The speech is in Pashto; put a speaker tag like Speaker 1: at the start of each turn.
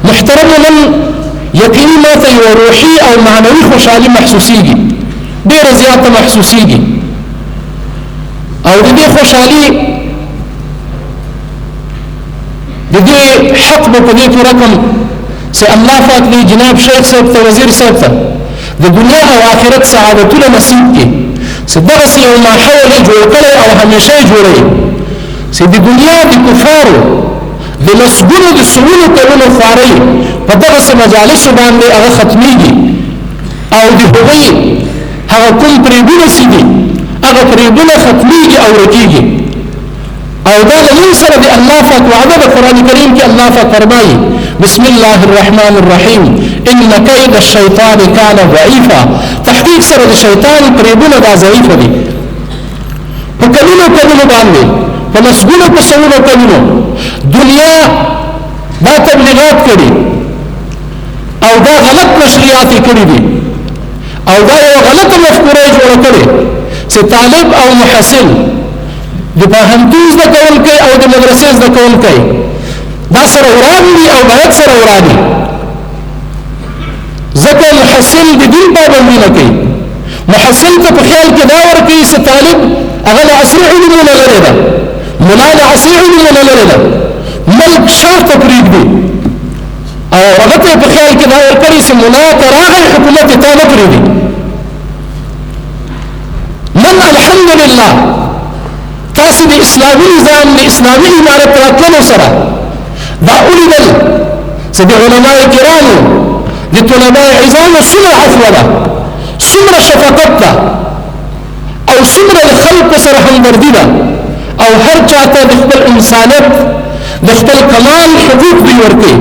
Speaker 1: محترم من یقیني ماته یو روحي او معنوي خوشحالي محسوسيږي ډېره زیاته محسوسيږي او د دې خوشحالي د دې حق به په دې پوره کړم چې الله پاک دې جناب شیخ صاحب ته وزیر صاحب ته د دنیا او آخرت سعادتونه نصیب کړي چې دغسې یو ماحول یې جوړ کړی او همیشه یې جوړوي چې د دنیا د کفارو د لسګونو د سلونو کلونو خوارۍ په دغسې مجالسو باندې هغه ختمیږي او د هغوی هغه کوم فریبونه چې دي هغه فریبونه ختمیږي او ورکیږي او دا له موږ سره د الله پاک وعده د قرآن کریم کې الله پاک فرمایي بسم الله الرحمن الرحیم ان کید الشیطان کان ضعیفا تحقیق سره د شیطان فریبونه دا ضعیفه دي په کلونو باندې په لسګونو په سوونو کلونو دنیا دا تبلیغات کړي او دا غلط نشریات کړي دي او دا یو غلطه مفکوره جوړه کړي چې طالب او محصل د پوهنتون زده کوونکی او د مدرسې زده کوونکی دا سره وران دي او باید سره وران دي ځکه محصل د دین پابندي نه کوي محصل ته په خیال کې دا ورکوي چې طالب هغه له عصري علومونه لرې ده ملا له عصري علومونه لرې ده ملک شاته پرېږدي او هغه ته په خیال کې دا ورکړي چې ملا ته راغی حکومت یې تا نه پرېږدي نن الحمدلله تاسو د اسلامي نظام د اسلامي امارت راتللو سره دا ولیدل چې د علماء کرامو د طلباء عظامو څومره عفوه ده څومره شفقت ده او څومره د خلکو سره همدردي ده او هر چاته د خپل انسانیت د خپل کمال حقوق دوی ورکوي